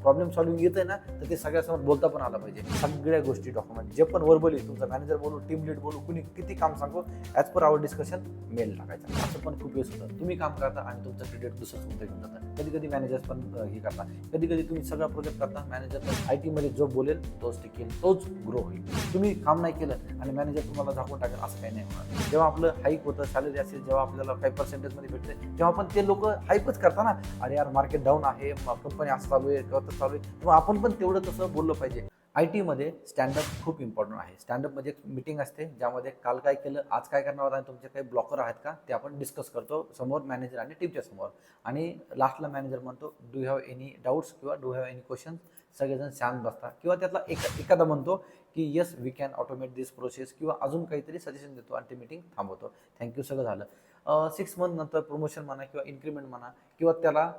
Problem solving येतंय ना, तर ते सगळ्यासमोर बोलता पण आलं पाहिजे. सगळ्या गोष्टी डॉक्युमेंट जे पण वर्बली तुमचा मॅनेजर बोलू, टीम लीड बोलू, कुणी किती काम सांगू, as per our discussion mail टाकायचा. असं पण खूप वेळेस होतं. तुम्ही काम करता आणि तुमचं क्रेडिट दुसरंच कोणतं घेऊन जातं. कधी-कधी मॅनेजर्स पण हे करता. कधी-कधी तुम्ही सगळा प्रोजेक्ट करता, मॅनेजर पण आयटीमध्ये जो बोलेल तोच टिकेल, तोच ग्रो होईल. तुम्ही काम नाही केलं आणि मॅनेजर तुम्हाला झाकून टाकेल असं काही नाही होणार. जेव्हा आपलं हाईक होतं, सॅलरी असेल, जेव्हा आपल्याला काही पर्सेंटेजमध्ये भेटते, तेव्हा पण ते लोक हाईकच करता ना. अरे यार मार्केट डाऊन आहे, कंपनी असं चालू आहे किंवा तसं चालू आहे, तेव्हा आपण पण तेवढं तसं बोललं पाहिजे. आयटीमध्ये स्टँडअप खूप इम्पॉर्टंट आहे. स्टँडअप म्हणजे एक मीटिंग असते, ज्यामध्ये काल काय केलं, आज काय करणार आहोत आणि तुमचे काही ब्लॉकर आहेत का, ते आपण डिस्कस करतो समोर मॅनेजर आणि टीमच्या समोर. आणि लास्टला मॅनेजर म्हणतो, do you have any doubts किंवा डू हॅव एनी क्वेश्चन. सगळेजण शांत बसतात किंवा त्यातला एखादा म्हणतो की yes we can automate this process किंवा अजून काहीतरी सजेशन देतो आणि ते मीटिंग थांबवतो. थँक्यू, सगळं झालं. 6 मंथ नंतर प्रमोशन म्हणा किंवा इन्क्रीमेंट म्हणा किंवा त्याला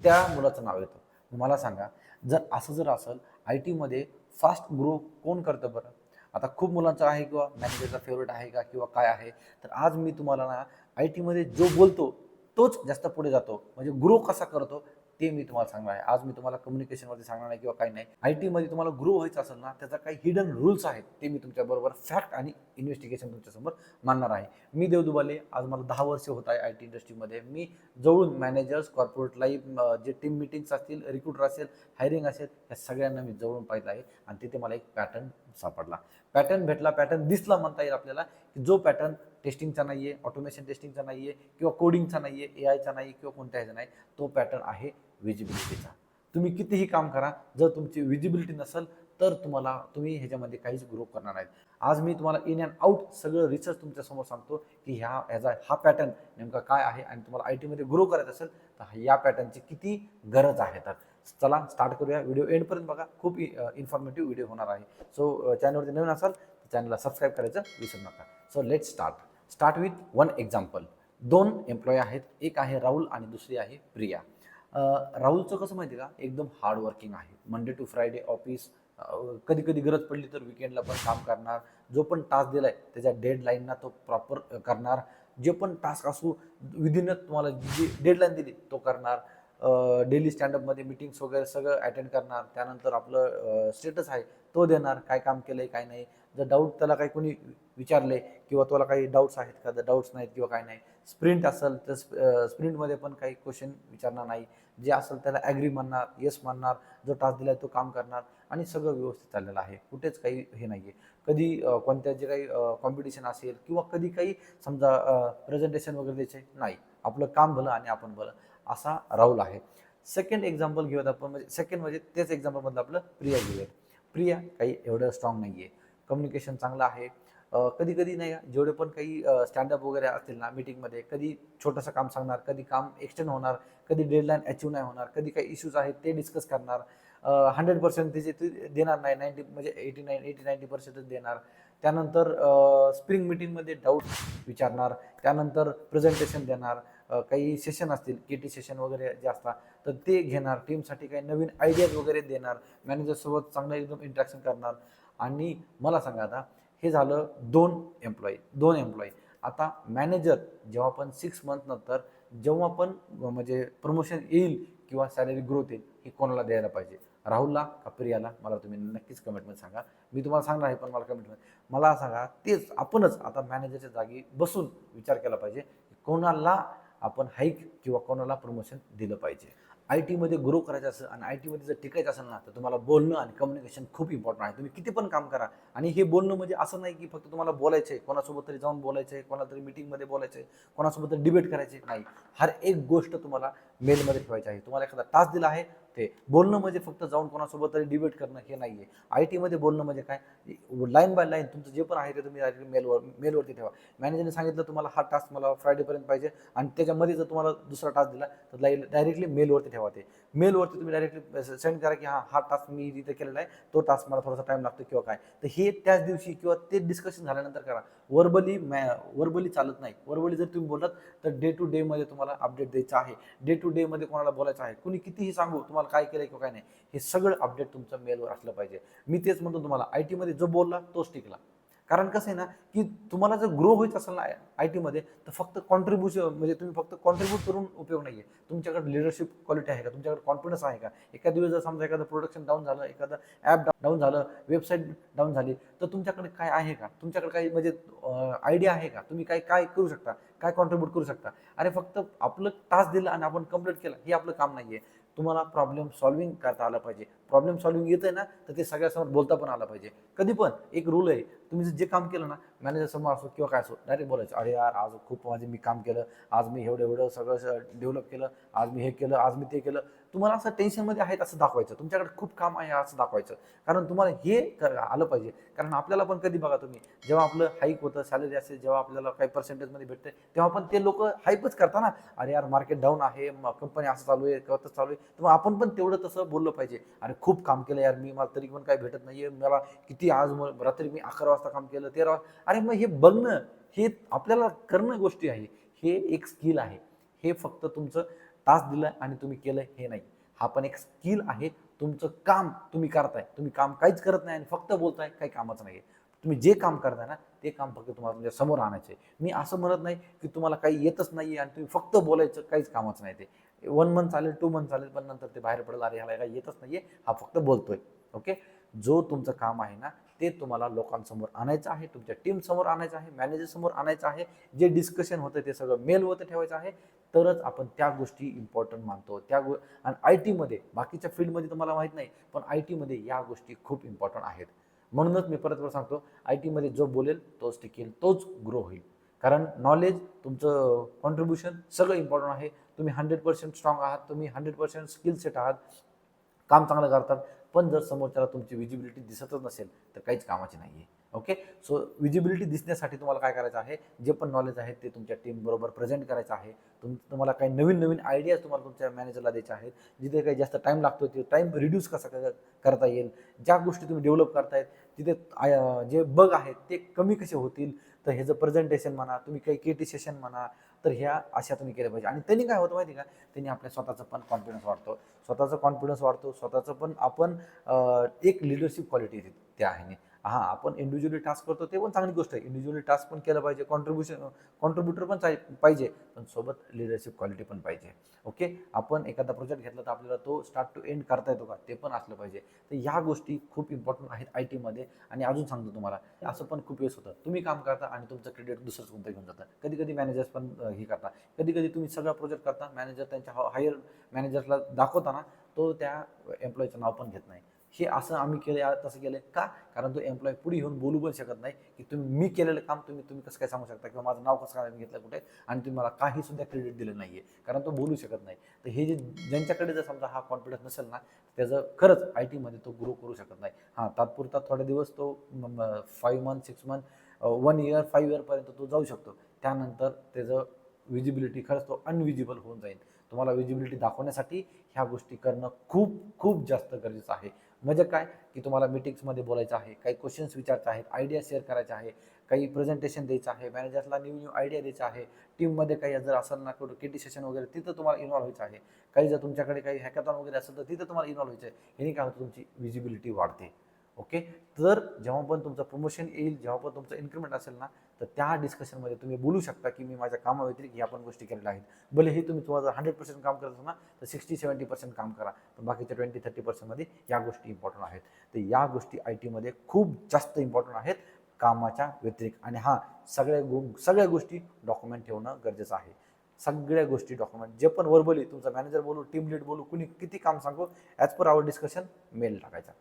त्या मुलाचं नाव येतं. मला सांगा, जर असेल आय टीमध्ये फास्ट ग्रो कोण करतं बरं? आता खूप मुलांचं आहे किंवा मॅनेजरचा फेवरेट आहे का किंवा काय आहे, तर आज मी तुम्हाला ना आय टीमध्ये जो बोलतो तोच जास्त पुढे जातो. म्हणजे ग्रो कसा करतो ते मी तुम्हाला सांगणार आहे. आज मी तुम्हाला कम्युनिकेशनवरती सांगणार नाही किंवा काही नाही. आय टीमध्ये तुम्हाला ग्रो व्हायचं असेल ना, त्याचा काही हिडन रूल्स आहेत, ते मी तुमच्याबरोबर फॅक्ट आणि इन्व्हेस्टिगेशन तुमच्यासमोर मांडणार आहे. मी देव दुबाले, आज मला 10 वर्ष होत आहे आय टी इंडस्ट्रीमध्ये. मी जवळून मॅनेजर्स, कॉर्पोरेट लाईफ, जे टीम मीटिंग्स असतील, रिक्रुटर असेल, हायरिंग असेल, या सगळ्यांना मी जवळून पाहिलं आहे आणि तिथे मला एक पॅटर्न सापडला. पॅटर्न भेटला, पॅटर्न दिसला म्हणता येईल आपल्याला, की जो पॅटर्न टेस्टिंगचा नाही आहे, ऑटोमेशन टेस्टिंगचा नाही आहे किंवा कोडिंगचा नाही आहे, एआयचा नाही किंवा कोणत्याही नाही. तो पॅटर्न आहे विजिबिलिटीचा. तुम्ही कितीही काम करा, जर तुमची विजिबिलिटी नसेल तर तुम्ही ह्याच्यामध्ये काहीच ग्रो करणार नाहीत. आज मी तुम्हाला इन अँड आउट सगळं रिसर्च तुमच्यासमोर सांगतो की हा पॅटर्न नेमका काय आहे आणि तुम्हाला आय टीमध्ये ग्रो करायचं असेल तर या पॅटर्नची किती गरज आहे. तर चला स्टार्ट करूया. व्हिडिओ एंडपर्यंत बघा, खूप इन्फॉर्मेटिव्ह व्हिडिओ होणार आहे. सो चॅनलवरती नवीन असाल तर चॅनलला सबस्क्राईब करायचं विसरू नका. So let start with one example. 2 employee आहेत, एक आहे राहुल आणि दुसरी आहे प्रिया. राहुलचं कसं माहिती आहे का, एकदम हार्डवर्किंग आहे. मंडे टू फ्रायडे ऑफिस, कधी कधी गरज पडली तर विकेंडला पण काम करणार. जो पण टास्क दिलाय त्याच्या डेडलाईनना तो प्रॉपर करणार. जे पण टास्क असू विदिन तुम्हाला जी डेडलाईन दिली तो करणार. डेली स्टँडअपमध्ये मीटिंग्स वगैरे सगळं अटेंड करणार. त्यानंतर आपलं स्टेटस आहे तो देणार, काय काम केलंय काय नाही. जर डाऊट त्याला काही कोणी विचारले किंवा तुला काही डाऊट्स आहेत का, जर डाऊट्स नाहीत किंवा काय नाही. स्प्रिंट असेल तर स्प्रिंटमध्ये पण काही क्वेश्चन विचारणार नाही. जे असेल त्याला ॲग्री म्हणणार, येस म्हणणार. जो टास्क दिला तो काम करणार आणि सगळं व्यवस्थित चाललेलं आहे. कुठेच काही हे नाही आहे. कधी कोणत्या जे काही कॉम्पिटिशन असेल किंवा कधी काही समजा प्रेझेंटेशन वगैरे द्यायचे नाही. आपलं काम भलं आणि आपण भलं, असा राहुल आहे. सेकंड एक्झाम्पल घेऊयात आपण, म्हणजे सेकंड म्हणजे तेच एक्झाम्पलमधलं आपलं प्रिया घेऊयात. प्रिया काही एवढं स्ट्रॉंग नाही आहे. कम्युनिकेशन चांगलं आहे. कधी कधी नाही, जेवढे पण काही स्टँडअप वगैरे असतील ना मीटिंगमध्ये, कधी छोटंसं काम सांगणार, कधी काम एक्सटेंड होणार, कधी डेडलाईन अचीव नाही होणार, कधी काही इश्यूज आहेत ते डिस्कस करणार. 100% त्याचे ते देणार नाही, 90 म्हणजे 80-90% देणार. त्यानंतर स्प्रिंग मीटिंगमध्ये डाऊट विचारणार. त्यानंतर प्रेझेंटेशन देणार. काही सेशन असतील, के टी सेशन वगैरे जे असतात तर ते घेणार. टीमसाठी काही नवीन आयडियाज वगैरे देणार. मॅनेजरसोबत चांगलं एकदम इंटरॅक्शन करणार. आणि मला सांगा, आता हे झालं 2 एम्प्लॉई. आता मॅनेजर जेव्हा पण 6 मंथ नंतर जेव्हा पण म्हणजे प्रमोशन येईल किंवा सॅलरी ग्रोथ येईल, हे कोणाला द्यायला पाहिजे, राहुलला का प्रियाला? मला तुम्ही नक्कीच कमेंटमध्ये सांगा. मी तुम्हाला सांगणार आहे पण मला कमेंटमध्ये मला सांगा. तेच आपणच आता मॅनेजरच्या जागी बसून विचार केला पाहिजे की कोणाला आपण हाईक किंवा कोणाला प्रमोशन दिलं पाहिजे. आय टीमध्ये ग्रो करायचं असेल आणि आय टीमध्ये जर टिकायचं असेल ना, तर तुम्हाला बोलणं आणि कम्युनिकेशन खूप इम्पॉर्टंट आहे. तुम्ही किती पण काम करा आणि हे बोलणं म्हणजे असं नाही की फक्त तुम्हाला बोलायचं आहे, कोणासोबत तरी जाऊन बोलायचं आहे, कोणाला तरी मीटिंगमध्ये बोलायचं आहे, कोणासोबत तरी डिबेट करायचे नाही. हर एक गोष्ट तुम्हाला मेलमध्ये ठेवायची आहे. तुम्हाला एखादा टास्क दिला आहे, ते बोलणं म्हणजे फक्त जाऊन कोणासोबत तरी डिबेट करणं हे नाही आहे. आय टीमध्ये बोलणं म्हणजे काय, लाईन बाय लाईन तुमचं जे पण आहे ते तुम्ही डायरेक्टली मेलवरती ठेवा. मॅनेजरने सांगितलं तुम्हाला हा टास्क मला फ्रायडेपर्यंत पाहिजे आणि त्याच्यामध्ये जर तुम्हाला दुसरा टास्क दिला तर डायरेक्टली मेलवरती ठेवा. ते मेलवरती तुम्ही डायरेक्टली सेंड करा की हा टास्क मी इथे केलेला आहे, तो टास्क मला थोडासा टाईम लागतो किंवा काय. तर हे त्याच दिवशी किंवा ते डिस्कशन झाल्यानंतर करा. वर्बली चालत नाही. वर्बली जर तुम्ही बोललात तर डे टू डेमध्ये तुम्हाला अपडेट द्यायचं आहे. डे टू डेमध्ये कोणाला बोलायचं आहे, कुणी कितीही सांगू तुम्हाला काय केलं किंवा काय नाही, हे सगळं अपडेट तुमचं मेलवर असलं पाहिजे. मी तेच म्हणतो तुम्हाला, आय टीमध्ये जो बोलला तोच टिकला. कारण कसं आहे ना, की तुम्हाला जर ग्रो व्हायचं असेल ना IT मध्ये, तर फक्त कॉन्ट्रीब्युशन म्हणजे तुम्ही फक्त कॉन्ट्रीब्यूट करून उपयोग नाहीये. तुमच्याकडे लिडरशिप क्वालिटी आहे का? तुमच्याकडे कॉन्फिडन्स आहे का? एखाद्या दिवस जर समजा एखादं प्रोडक्शन डाऊन झालं, एखादं ॲप डाऊन झालं, वेबसाईट डाऊन झाली, तर तुमच्याकडे काय आहे का? तुमच्याकडे काही म्हणजे आयडिया आहे का? तुम्ही काय काय करू शकता? काय कॉन्ट्रीब्यूट करू शकता? अरे फक्त आपलं टास्क दिलं आणि आपण कंप्लीट केलं, हे आपलं काम नाहीये. तुम्हाला प्रॉब्लेम सॉल्व्हिंग करता आलं पाहिजे. प्रॉब्लेम सॉल्व्हिंग येतंय ना, तर ते सगळ्यासमोर बोलता पण आलं पाहिजे. कधी पण एक रूल आहे, तुम्ही जे काम केलं ना, मॅनेजर समोर असो किंवा काय असो, डायरेक्ट बोलायचं, "अरे यार, आज खूप माझे मी काम केलं. आज मी एवढं-एवढं सगळं डेव्हलप केलं. आज मी हे केलं, आज मी ते केलं." तुम्हाला असं टेन्शनमध्ये आहेत असं दाखवायचं. तुमच्याकडे खूप काम आहे असं दाखवायचं. कारण तुम्हाला हे आलं पाहिजे. कारण आपल्याला पण कधी बघा तुम्ही, जेव्हा आपलं हाईक होतं, सॅलरी असेल, जेव्हा आपल्याला काही पर्सेंटेजमध्ये भेटते, तेव्हा पण ते लोकं हाईपच करतात ना. "अरे यार, मार्केट डाऊन आहे, कंपनी असं चालू आहे, किंवा तसं चालू आहे." तर मग आपण पण तेवढं तसं बोललं पाहिजे. "अरे खूप काम केलं यार मी, मला तरी पण काही भेटत नाहीये. मला किती आज रात्री मी 11 वाजता काम केलं, 13 वाजता." अरे मग हे बघणं, हे आपल्याला करणं गोष्टी आहे. हे एक स्किल आहे. हे फक्त तुमचं टास्क दिलं आणि तुम्ही केलं हे नाही. हा पण एक स्किल आहे. तुमचं काम तुम्ही करताय. तुम्ही काम काहीच करत नाही आणि फक्त बोलताय, काही कामाचं नाहीये. तुम्ही जे काम करताय ना, ते काम फक्त तुम्हाला तुमच्या समोर आणायचं आहे. मी असं म्हणत नाही, की तुम्हाला काही येतच नाहीये आणि तुम्ही फक्त बोलायचं, काहीच कामाचं नाही ते. 1 मंथ चालेल, 2 मंथ चालेल, पण नंतर ते बाहेर पडेल, "अरे ह्याला काही येतच नाहीये, हा फक्त बोलतोय." ओके. जो तुमचं काम आहे ना, ते तुम्हाला लोकांसमोर आणायचं आहे, तुमच्या टीमसमोर आणायचं आहे, मॅनेजरसमोर आणायचं आहे. जे डिस्कशन होतं ते सगळं मेलवरती ठेवायचं आहे. तरच आपण त्या गोष्टी इम्पॉर्टंट मानतो. आणि IT मध्ये, बाकीच्या फील्डमध्ये तुम्हाला माहीत नाही, पण IT मध्ये या गोष्टी खूप इम्पॉर्टंट आहेत. म्हणूनच मी परत सांगतो, IT मध्ये जो बोलेल तोच टिकेल, तोच ग्रो होईल. कारण नॉलेज, तुमचं कॉन्ट्रिब्युशन सगळं इम्पॉर्टंट आहे. तुम्ही 100% स्ट्रॉंग आहात, तुम्ही 100% स्किल सेट आहात, काम चांगलं करतात. पण जर समोरच्याला तुमची विजिबिलिटी दिसतच नसेल, तर काहीच कामाची नाही आहे. ओके. सो विजिबिलिटी दिसण्यासाठी तुम्हाला काय करायचं आहे, जे पण नॉलेज आहे ते तुमच्या टीमबरोबर प्रेझेंट करायचं आहे. तुम्हाला काही नवीन नवीन आयडियाज तुम्हाला तुमच्या मॅनेजरला द्यायचे आहेत. जिथे काही जास्त टाईम लागतो, ते टाईम रिड्यूस कसा करता येईल, ज्या गोष्टी तुम्ही डेव्हलप करतायत तिथे जे बग आहेत ते कमी कसे होतील. तर ह्याचं प्रेझेंटेशन म्हणा, तुम्ही काही KT सेशन म्हणा, तर ह्या अशा तुम्ही केल्या पाहिजे. आणि त्यांनी काय होतं माहिती आहे का, त्यांनी आपल्या स्वतःचं पण कॉन्फिडन्स वाढतो. स्वतःचा कॉन्फिडन्स वाढतो, स्वतःचं पण आपण एक लिडरशिप क्वालिटी त्या आहे. हां, आपण इंडिव्हिज्युअली टास्क करतो ते पण चांगली गोष्ट आहे. इंडिव्हिज्युअली टास्क पण केलं पाहिजे, कॉन्ट्रिब्युटर पण पाहिजे, पण सोबत लिडरशिप क्वालिटी पण पाहिजे. ओके. आपण एखादा प्रोजेक्ट घेतला तर आपल्याला तो स्टार्ट टू एंड करता येतो का, ते पण असलं पाहिजे. तर ह्या गोष्टी खूप इम्पॉर्टंट आहेत IT मध्ये. आणि अजून सांगतो तुम्हाला, असं पण खूप वेळेस होतं, तुम्ही काम करता आणि तुमचं क्रेडिट दुसरंच कोणतं घेऊन जातं. कधी कधी मॅनेजर्स पण हे करता. कधी कधी तुम्ही सगळा प्रोजेक्ट करता, मॅनेजर त्यांच्या हायर मॅनेजरला दाखवताना तो त्या एम्प्लॉईचं नाव पण घेत नाही. हे असं आम्ही केलं, तसं केलं का? कारण तो एम्प्लॉई पुढे येऊन बोलू पण शकत नाही, की मी केलेलं काम तुम्ही कसं काय सांगू शकता, किंवा माझं नाव कसं काय घेतलं कुठे, आणि तुम्ही मला काही सुद्धा क्रेडिट दिलं नाहीये, कारण तो बोलू शकत नाही. तर हे जे ज्यांच्याकडे जर समजा हा कॉन्फिडन्स नसेल ना, त्याचं खरंच IT मध्ये तो ग्रो करू शकत नाही. हां, तात्पुरता थोडे दिवस तो 5 मंथ, 6 मंथ, 1 इयर, 5 इयरपर्यंत तो जाऊ शकतो. त्यानंतर त्याचं विजिबिलिटी खरंच तो अनविजिबल होऊन जाईल. तुम्हाला विजिबिलिटी दाखवण्यासाठी ह्या गोष्टी करणं खूप खूप जास्त गरजेचं आहे. म्हणजे काय, की तुम्हाला मीटिंग्समध्ये बोलायचं आहे, काही क्वेश्चन्स विचारायचे आहेत, आयडिया शेअर करायचे आहे, काही प्रेझेंटेशन द्यायचं आहे, मॅनेजरला न्यू आयडिया द्यायचा आहे, टीममध्ये काही जर असेल ना कुठं KT सेशन वगैरे, तिथं तुम्हाला इन्व्हॉल्व व्हायचं आहे. काही जर तुमच्याकडे काही हॅकॅथॉन वगैरे असेल तर तिथं तुम्हाला इन्व्हॉल्व व्हायचं आहे. ह्याने काय होतं, तुमची विजिबिलिटी वाढते. ओके. तर जेव्हा पण तुमचं प्रमोशन येईल, जेव्हा पण तुमचं इन्क्रिमेंट असेल ना, तर त्या डिस्कशनमध्ये तुम्ही बोलू शकता, की मी माझ्या कामाव्यतिरिक्त ह्या पण गोष्टी केलेल्या आहेत. भलेही तुम्ही तुम्हाला 100% काम करत असाल ना, तर 60-70% काम करा, पण बाकीच्या 20-30%मध्ये या गोष्टी इम्पॉर्टंट आहेत. तर या गोष्टी IT मध्ये खूप जास्त इम्पॉर्टंट आहेत कामाच्या व्यतिरिक्त. आणि हां, सगळ्या गोष्टी डॉक्युमेंट ठेवणं गरजेचं आहे. सगळ्या गोष्टी डॉक्युमेंट, जे पण व्हर्बली तुमचा मॅनेजर बोलू, टीम लीड बोलू, कुणी किती काम सांगू, as per our discussion mail टाकायचा.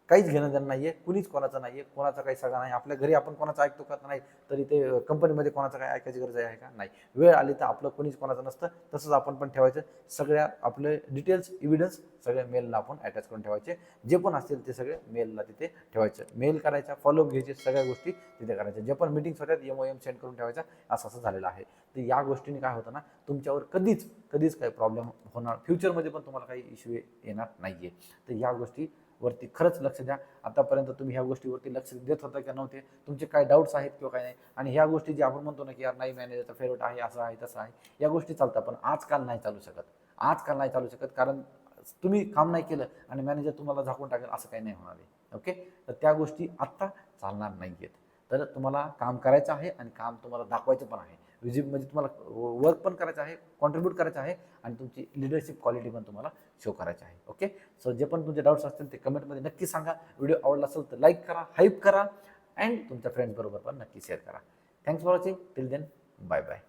काहीच घेणं देणं नाहीये, कुणीच कोणाचं नाहीये, कोणाचा काही सगळा नाही. आपल्या घरी आपण कोणाचं ऐकतो का? नाही. तरी ते कंपनीमध्ये कोणाचं काय ऐकायची गरज आहे का? नाही. वेळ आली तर आपलं कोणीच कोणाचं नसतं. तसंच आपण पण ठेवायचं. सगळ्या आपले डिटेल्स, एव्हिडन्स सगळ्या मेलला आपण अटॅच करून ठेवायचे. जे पण असतील ते सगळे मेलला तिथे ठेवायचं. मेल करायचा, फॉलोअप घ्यायचे, सगळ्या गोष्टी तिथे करायच्या. जे पण मीटिंग्स होत्यात MOM सेंड करून ठेवायचा. असं झालेलं आहे. तर या गोष्टीने काय होतं ना, तुमच्यावर कधीच काही प्रॉब्लेम होणार, फ्युचरमध्ये पण तुम्हाला काही इश्यू येणार नाहीये. तर या गोष्टी वरती खरंच लक्ष द्या. आतापर्यंत तुम्ही ह्या गोष्टीवरती लक्ष देत होता का नव्हते? तुमचे काय डाऊट्स आहेत किंवा काय नाही? आणि ह्या गोष्टी जे आपण म्हणतो ना, की यार नाही, मॅनेजरचा फेवरेट आहे, असं आहे, तसं आहे, या गोष्टी चालतात. पण आजकाल नाही चालू शकत. आजकाल नाही चालू शकत, कारण तुम्ही काम नाही केलं आणि मॅनेजर तुम्हाला झाकून टाकेल, असं काही नाही होणार आहे. ओके. तर त्या गोष्टी आत्ता चालणार नाहीयेत. तर तुम्हाला काम करायचं आहे आणि काम तुम्हाला दाखवायचं पण आहे. म्हणजे तुम्हाला वर्क पण करायचं आहे, कॉन्ट्रीब्यूट करायचं आहे आणि तुमची लिडरशिप क्वालिटी पण तुम्हाला शो करायची आहे. ओके, सो जे पण तुमचे डाऊट्स असतील ते कमेंटमध्ये नक्की सांगा. व्हिडिओ आवडला असेल तर लाईक करा, हाईप करा अँड तुमच्या फ्रेंड्सबरोबर पण नक्की शेअर करा. Thanks for watching. Till then, bye bye.